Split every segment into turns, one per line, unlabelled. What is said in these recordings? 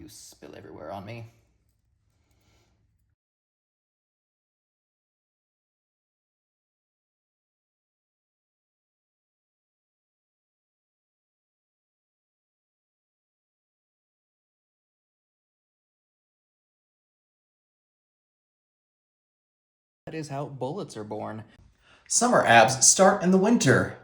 you spill everywhere on me. That is how bullets are born. Summer abs start in the winter.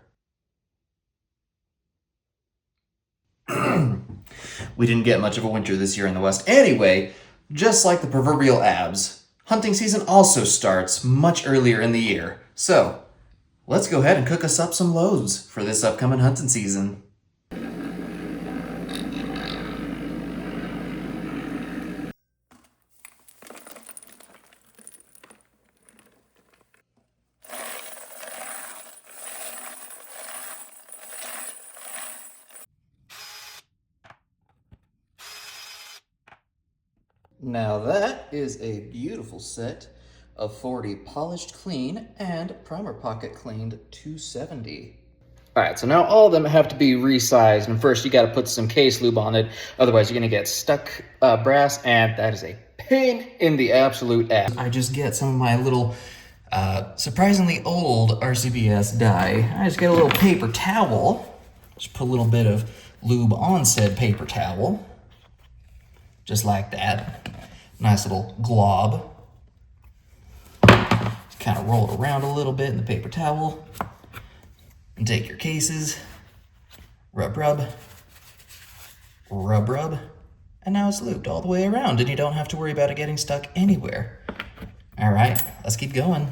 We didn't get much of a winter this year in the West. Anyway, just like the proverbial abs, hunting season also starts much earlier in the year. So, let's go ahead and cook us up some loads for this upcoming hunting season. Now that is a beautiful set of 40 polished clean and primer pocket cleaned 270. All right, so now all of them have to be resized, and first you got to put some case lube on it, otherwise you're gonna get stuck brass, and that is a pain in the absolute ass. I just get some of my little surprisingly old RCBS dye. I just get a little paper towel, just put a little bit of lube on said paper towel, just like that. Nice little glob. Just kind of roll it around a little bit in the paper towel. And take your cases, rub, rub, rub, rub, and now it's lubed all the way around and you don't have to worry about it getting stuck anywhere. All right, let's keep going.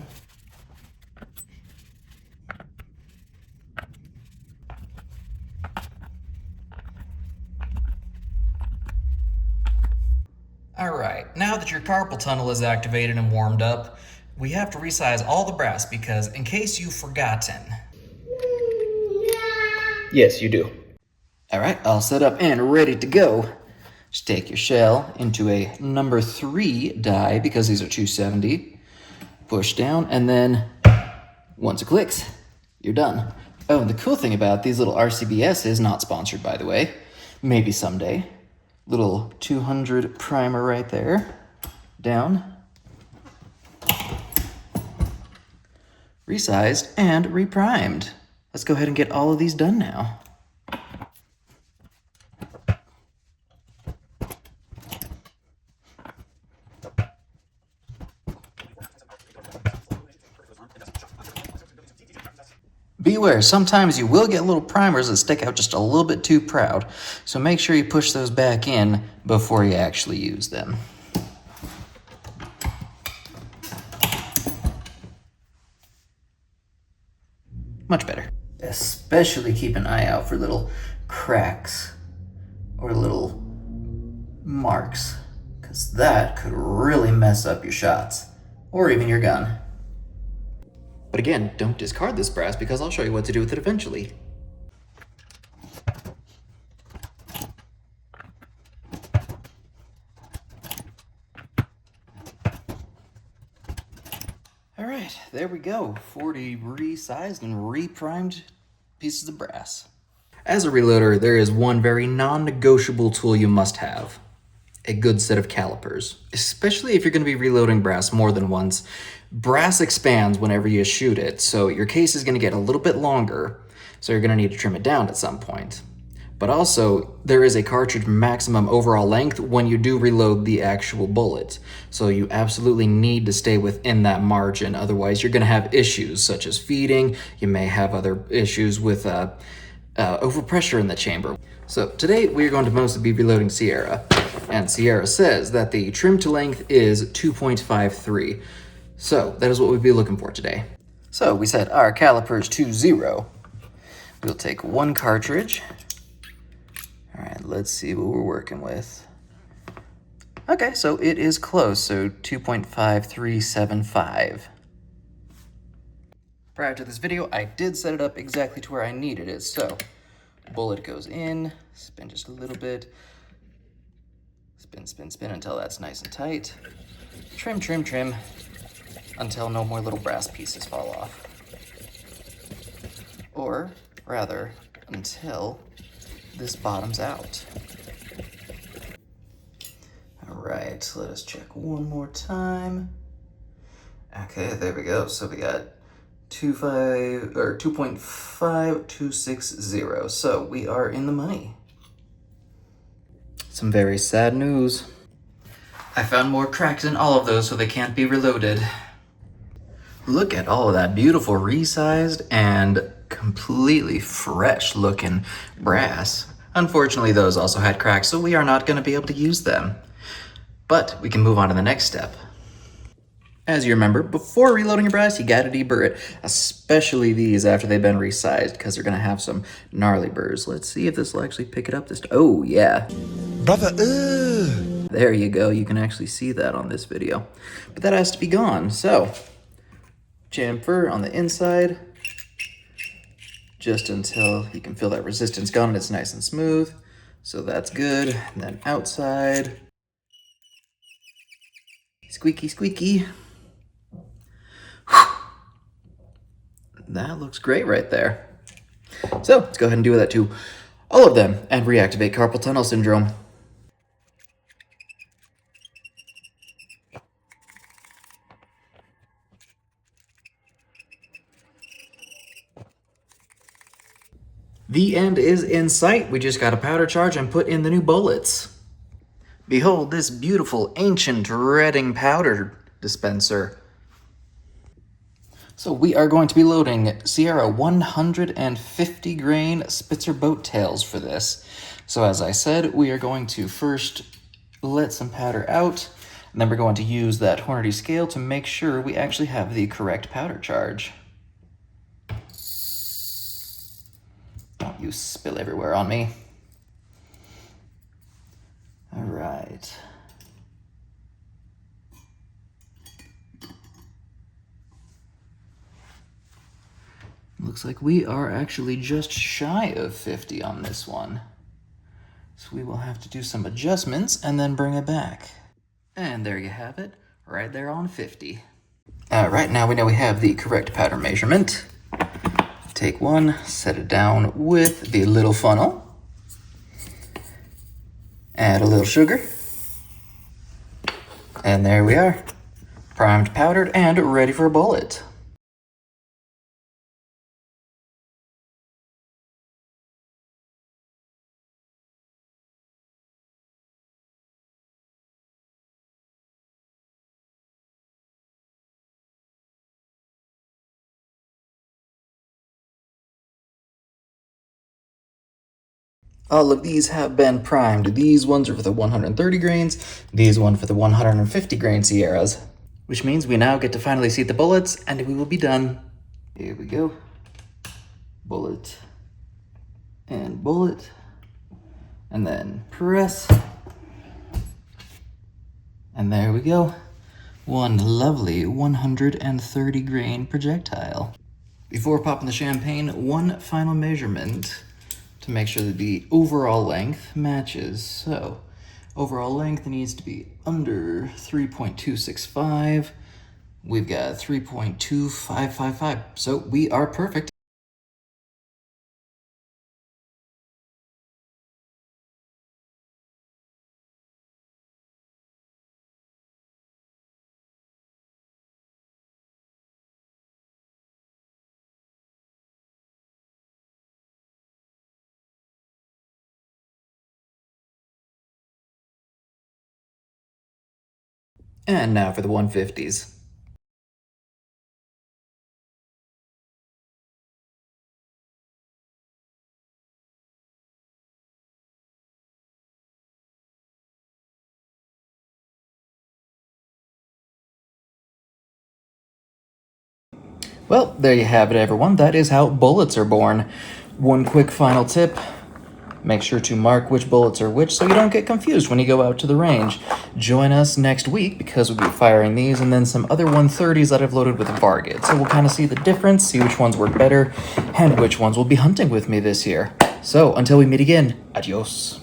All right, now that your carpal tunnel is activated and warmed up, we have to resize all the brass because in case you've forgotten. Yes, you do. All right, all set up and ready to go. Just take your shell into a number 3 die because these are 270. Push down, and then once it clicks, you're done. Oh, and the cool thing about these little RCBS is not sponsored, by the way. Maybe someday. Little 200 primer right there. Down. Resized and reprimed. Let's go ahead and get all of these done now. Beware, sometimes you will get little primers that stick out just a little bit too proud, so make sure you push those back in before you actually use them. Much better. Especially keep an eye out for little cracks or little marks, because that could really mess up your shots or even your gun. But again, don't discard this brass because I'll show you what to do with it eventually. All right, there we go. 40 resized and reprimed pieces of brass. As a reloader, there is one very non-negotiable tool you must have. A good set of calipers, especially if you're going to be reloading brass more than once. Brass expands whenever you shoot it, so your case is going to get a little bit longer, so you're going to need to trim it down at some point. But also, there is a cartridge maximum overall length when you do reload the actual bullet, so you absolutely need to stay within that margin, otherwise you're going to have issues such as feeding. You may have other issues with overpressure in the chamber. So today we're going to mostly be reloading Sierra, and Sierra says that the trim to length is 2.53. So that is what we'll be looking for today. So we set our calipers to 0. We'll take one cartridge. All right, let's see what we're working with. Okay, so it is close, so 2.5375. Prior to this video, I did set it up exactly to where I needed it. So bullet goes in, spin just a little bit, spin, spin, spin until that's nice and tight. Trim, trim, trim until no more little brass pieces fall off. Or rather, until this bottoms out. right, let us check one more time. Okay, there we go. So we got 2.5260. So we are in the money. Some very sad news. I found more cracks in all of those, so they can't be reloaded. Look at all of that beautiful resized and completely fresh looking brass. Unfortunately, those also had cracks, so we are not going to be able to use them. But we can move on to the next step. As you remember, before reloading your brass, you gotta deburr it, especially these after they've been resized, because they're gonna have some gnarly burrs. Let's see if this will actually pick it up this time. Oh, yeah.
Brother,
There you go, you can actually see that on this video. But that has to be gone, so chamfer on the inside, just until you can feel that resistance gone and it's nice and smooth. So that's good. And then outside, squeaky, squeaky. That looks great right there. So let's go ahead and do that to all of them and reactivate carpal tunnel syndrome. The end is in sight. We just got a powder charge and put in the new bullets. Behold this beautiful ancient redding powder dispenser. So we are going to be loading Sierra 150 grain Spitzer Boat tails for this. So as I said, we are going to first let some powder out, and then we're going to use that Hornady scale to make sure we actually have the correct powder charge. Don't you spill everywhere on me. All right. Looks like we are actually just shy of 50 on this one. So we will have to do some adjustments and then bring it back. And there you have it, right there on 50. All right, now we know we have the correct powder measurement. Take one, set it down with the little funnel. Add a little sugar. And there we are, primed, powdered, and ready for a bullet. All of these have been primed. These ones are for the 130 grains, these one for the 150 grain Sierras, which means we now get to finally seat the bullets and we will be done. Here we go. Bullet and bullet, and then press. And there we go. One lovely 130 grain projectile. Before popping the champagne, one final measurement to make sure that the overall length matches. So overall length needs to be under 3.265. We've got 3.2555. So we are perfect. And now for the 150s. Well, there you have it, everyone. That is how bullets are born. One quick final tip. Make sure to mark which bullets are which so you don't get confused when you go out to the range. Join us next week because we'll be firing these and then some other 130s that I've loaded with Varget. So we'll kind of see the difference, see which ones work better, and which ones will be hunting with me this year. So until we meet again, adios.